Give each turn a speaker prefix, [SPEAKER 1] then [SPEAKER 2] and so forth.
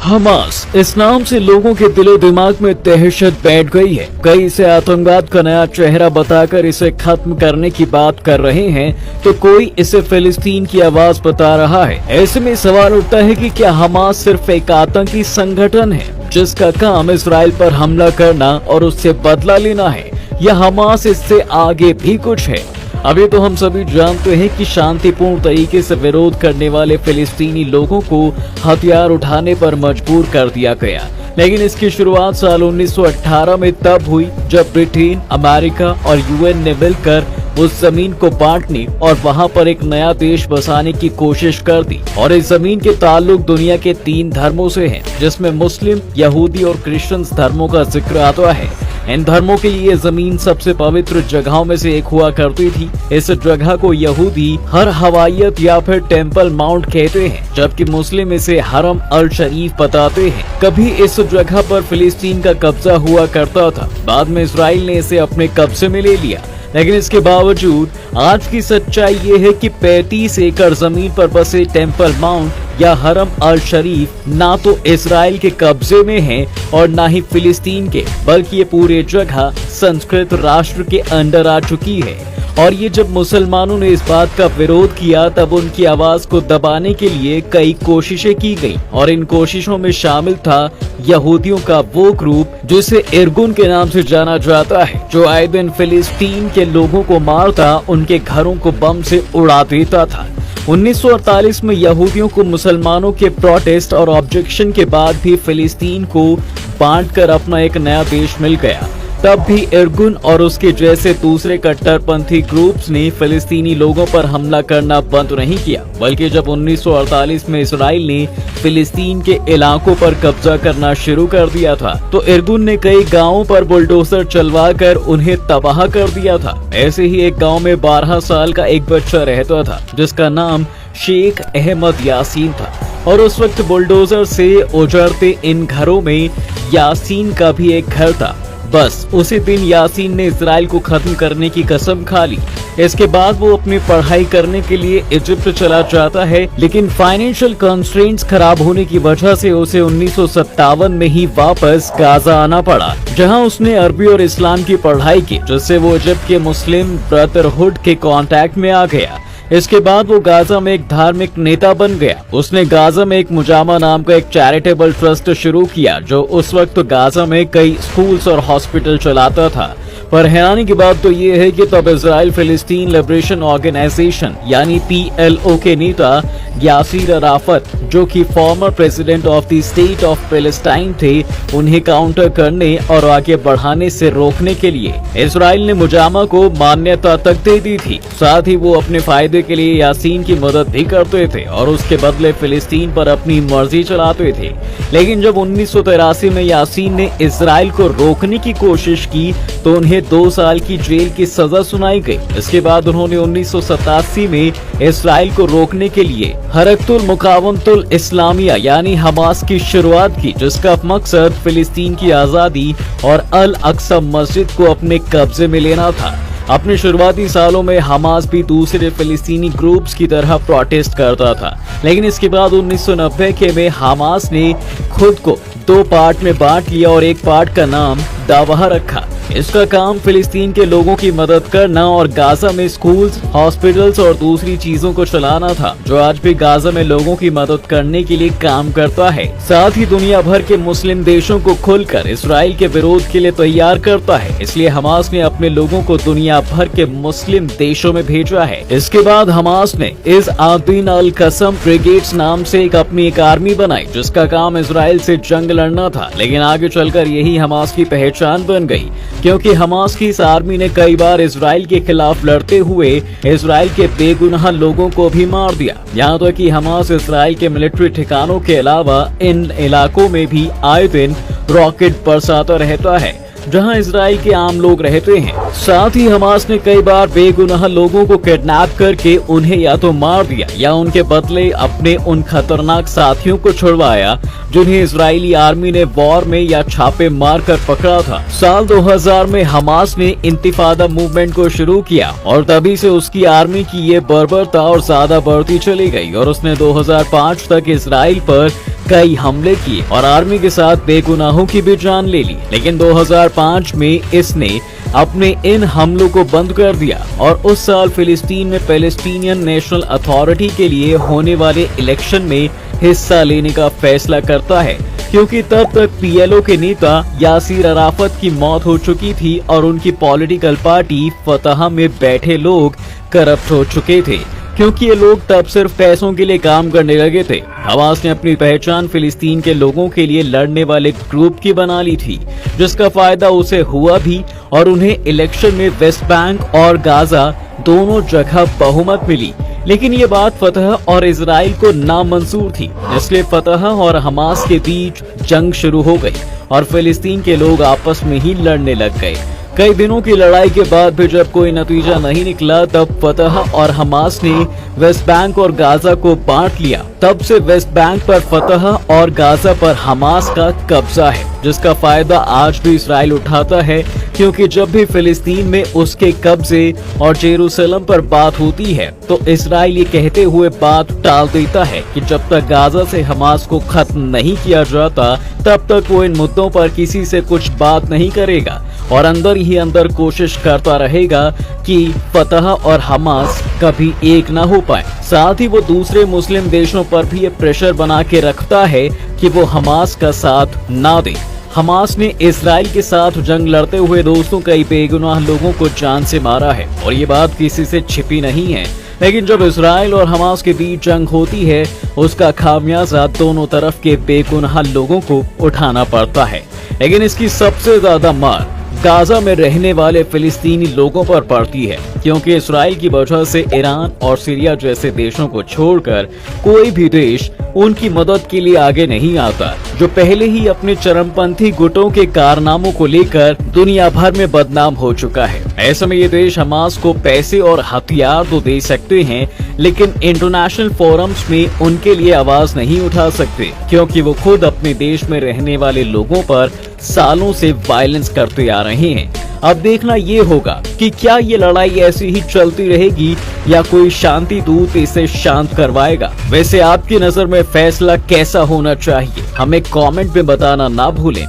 [SPEAKER 1] Hamas, इस नाम से लोगों के दिलो दिमाग में दहशत बैठ गई है। कई इसे आतंकवाद का नया चेहरा बताकर इसे खत्म करने की बात कर रहे हैं, तो कोई इसे फिलिस्तीन की आवाज बता रहा है। ऐसे में सवाल उठता है कि क्या हमास सिर्फ एक आतंकी संगठन है जिसका काम इसराइल पर हमला करना और उससे बदला लेना है, या हमास इससे आगे भी कुछ है? अभी तो हम सभी जानते हैं कि शांतिपूर्ण तरीके से विरोध करने वाले फिलिस्तीनी लोगों को हथियार उठाने पर मजबूर कर दिया गया, लेकिन इसकी शुरुआत साल 1918 में तब हुई जब ब्रिटेन, अमेरिका और यूएन ने मिलकर उस जमीन को बांटने और वहां पर एक नया देश बसाने की कोशिश कर दी। और इस जमीन के ताल्लुक दुनिया के 3 धर्मों से हैं, जिसमें मुस्लिम, यहूदी और क्रिश्चियन धर्मों का जिक्र आता है। इन धर्मों के लिए जमीन सबसे पवित्र जगहों में से एक हुआ करती थी। इस जगह को यहूदी हर हवायत या फिर टेम्पल माउंट कहते हैं, जबकि मुस्लिम इसे हरम अल शरीफ बताते हैं। कभी इस जगह पर फिलिस्तीन का कब्जा हुआ करता था, बाद में इसराइल ने इसे अपने कब्जे में ले लिया। लेकिन इसके बावजूद आज की सच्चाई ये है कि 35 एकड़ जमीन पर बसे टेम्पल माउंट या हरम अल शरीफ ना तो इसराइल के कब्जे में है और ना ही फिलिस्तीन के, बल्कि ये पूरी जगह संस्कृत राष्ट्र के अंडर आ चुकी है। और ये जब मुसलमानों ने इस बात का विरोध किया, तब उनकी आवाज को दबाने के लिए कई कोशिशें की गई, और इन कोशिशों में शामिल था यहूदियों का वो ग्रुप जिसे इरगुन के नाम से जाना जाता है, जो आए दिन फिलिस्तीन के लोगों को मारता, उनके घरों को बम से उड़ा देता था। 1948 में यहूदियों को मुसलमानों के प्रोटेस्ट और ऑब्जेक्शन के बाद भी फिलिस्तीन को बांटकर अपना एक नया देश मिल गया। तब भी इरगुन और उसके जैसे दूसरे कट्टरपंथी ग्रुप्स ने फिलिस्तीनी लोगों पर हमला करना बंद नहीं किया, बल्कि जब 1948 में इसराइल ने फिलिस्तीन के इलाकों पर कब्जा करना शुरू कर दिया था, तो इरगुन ने कई गांवों पर बुलडोजर चलवाकर उन्हें तबाह कर दिया था। ऐसे ही एक गांव में 12 साल का एक बच्चा रहता था जिसका नाम शेख अहमद यासीन था, और उस वक्त बुलडोजर से उजड़ते इन घरों में यासीन का भी एक घर था। बस उसी दिन यासीन ने इसराइल को खत्म करने की कसम खा ली। इसके बाद वो अपनी पढ़ाई करने के लिए इजिप्ट चला जाता है, लेकिन फाइनेंशियल कंस्ट्रेंट्स खराब होने की वजह से उसे 1957 में ही वापस गाजा आना पड़ा, जहां उसने अरबी और इस्लाम की पढ़ाई की, जिससे वो इजिप्ट के मुस्लिम ब्रदरहुड के कांटेक्ट में आ गया। इसके बाद वो गाजा में एक धार्मिक नेता बन गया। उसने गाजा में एक मुजामा नाम का एक चैरिटेबल ट्रस्ट शुरू किया, जो उस वक्त गाजा में कई स्कूल्स और हॉस्पिटल चलाता था। पर हैरानी की बात तो ये है कि तब इजराइल फिलिस्तीन लिबरेशन ऑर्गेनाइजेशन यानी PLO के नेता यासीर अराफत, जो कि former president of the state of Palestine थे, उन्हें काउंटर करने और आगे बढ़ाने से रोकने के लिए इजराइल ने मुजामा को मान्यता तक दे दी थी। साथ ही वो अपने फायदे के लिए यासीन की मदद भी करते थे और उसके बदले फिलिस्तीन पर अपनी मर्जी चलाते थे। लेकिन जब 1983 में यासीन ने इजराइल को रोकने की कोशिश की, तो उन्हें 2 साल की जेल की सजा सुनाई गई। इसके बाद उन्होंने 1987 में इजराइल को रोकने के लिए हरकतुल मुकावमतुल इस्लामिया यानी हमास की शुरुआत की, जिसका मकसद फिलिस्तीन की आजादी और अल अक्सा मस्जिद को अपने कब्जे में लेना था। अपने शुरुआती सालों में हमास भी दूसरे फिलिस्तीनी ग्रुप्स की तरह प्रोटेस्ट करता था, लेकिन इसके बाद 1990 के में हमास ने खुद को 2 पार्ट में बांट लिया और एक पार्ट का नाम दावा रखा। इसका काम फिलिस्तीन के लोगों की मदद करना और गाजा में स्कूल्स, हॉस्पिटल्स और दूसरी चीजों को चलाना था, जो आज भी गाजा में लोगों की मदद करने के लिए काम करता है। साथ ही दुनिया भर के मुस्लिम देशों को खुलकर इसराइल के विरोध के लिए तैयार करता है। इसलिए हमास ने अपने लोगों को दुनिया भर के मुस्लिम देशों में भेजा है। इसके बाद हमास ने इस आदिन अल कसम ब्रिगेड्स नाम से अपनी एक आर्मी बनाई, जिसका काम इसराइल से जंग लड़ना था। लेकिन आगे चलकर यही हमास की पहचान बन गई, क्योंकि हमास की इस आर्मी ने कई बार इसराइल के खिलाफ लड़ते हुए इसराइल के बेगुनाह लोगों को भी मार दिया। यहाँ तक कि हमास इसराइल के मिलिट्री ठिकानों के अलावा इन इलाकों में भी आए दिन रॉकेट बरसाता रहता है, जहां इसराइल के आम लोग रहते हैं। साथ ही हमास ने कई बार बेगुनाह लोगों को किडनैप करके उन्हें या तो मार दिया या उनके बदले अपने उन खतरनाक साथियों को छुड़वाया, जिन्हें इजरायली आर्मी ने वॉर में या छापे मार कर पकड़ा था। साल 2000 में हमास ने इंतिफादा मूवमेंट को शुरू किया और तभी से उसकी आर्मी की ये बर्बरता और ज्यादा बढ़ती चली गई और उसने 2005 तक इसराइल पर कई हमले किए और आर्मी के साथ बेगुनाहों की भी जान ले ली। लेकिन 2005 में इसने अपने इन हमलों को बंद कर दिया और उस साल फिलिस्तीन में पैलेस्टीनियन नेशनल अथॉरिटी के लिए होने वाले इलेक्शन में हिस्सा लेने का फैसला करता है, क्योंकि तब तक पीएलओ के नेता यासीर अराफत की मौत हो चुकी थी और उनकी पॉलिटिकल पार्टी फतह में बैठे लोग करप्ट हो चुके थे, क्योंकि ये लोग तब सिर्फ पैसों के लिए काम करने लगे थे। हमास ने अपनी पहचान फिलिस्तीन के लोगों के लिए लड़ने वाले ग्रुप की बना ली थी, जिसका फायदा उसे हुआ भी और उन्हें इलेक्शन में वेस्ट बैंक और गाजा दोनों जगह बहुमत मिली। लेकिन ये बात फतह और इजराइल को नामंजूर थी, इसलिए फतह और हमास के बीच जंग शुरू हो गई और फिलिस्तीन के लोग आपस में ही लड़ने लग गए। कई दिनों की लड़ाई के बाद भी जब कोई नतीजा नहीं निकला, तब फतह और हमास ने वेस्ट बैंक और गाजा को बांट लिया। तब से वेस्ट बैंक पर फतह और गाजा पर हमास का कब्जा है, जिसका फायदा आज भी इसराइल उठाता है, क्योंकि जब भी फिलिस्तीन में उसके कब्जे और जेरूसलम पर बात होती है तो इसराइल ये कहते हुए बात टाल देता है कि जब तक गाजा से हमास को खत्म नहीं किया जाता तब तक वो इन मुद्दों पर किसी से कुछ बात नहीं करेगा और अंदर ही अंदर कोशिश करता रहेगा कि फतह और हमास कभी एक ना हो पाए। साथ ही वो दूसरे मुस्लिम देशों पर भी ये प्रेशर बना के रखता है कि वो हमास का साथ ना दे। हमास ने इसराइल के साथ जंग लड़ते हुए दोस्तों कई बेगुनाह लोगों को जान से मारा है और ये बात किसी से छिपी नहीं है। लेकिन जब इसराइल और हमास के बीच जंग होती है, उसका खामियाजा दोनों तरफ के बेगुनाह लोगों को उठाना पड़ता है। लेकिन इसकी सबसे ज्यादा मार गाजा में रहने वाले फिलिस्तीनी लोगों पर पड़ती है, क्योंकि इसराइल की वजह से ईरान और सीरिया जैसे देशों को छोड़कर कोई भी देश उनकी मदद के लिए आगे नहीं आता, जो पहले ही अपने चरमपंथी गुटों के कारनामों को लेकर दुनिया भर में बदनाम हो चुका है। ऐसे में ये देश हमास को पैसे और हथियार तो दे सकते हैं, लेकिन इंटरनेशनल फोरम्स में उनके लिए आवाज नहीं उठा सकते, क्योंकि वो खुद अपने देश में रहने वाले लोगों पर सालों से वायलेंस करते आ रहे हैं। अब देखना ये होगा कि क्या ये लड़ाई ऐसी ही चलती रहेगी या कोई शांति दूत इसे शांत करवाएगा। वैसे आपकी नजर में फैसला कैसा होना चाहिए, हमें कमेंट में बताना ना भूलें।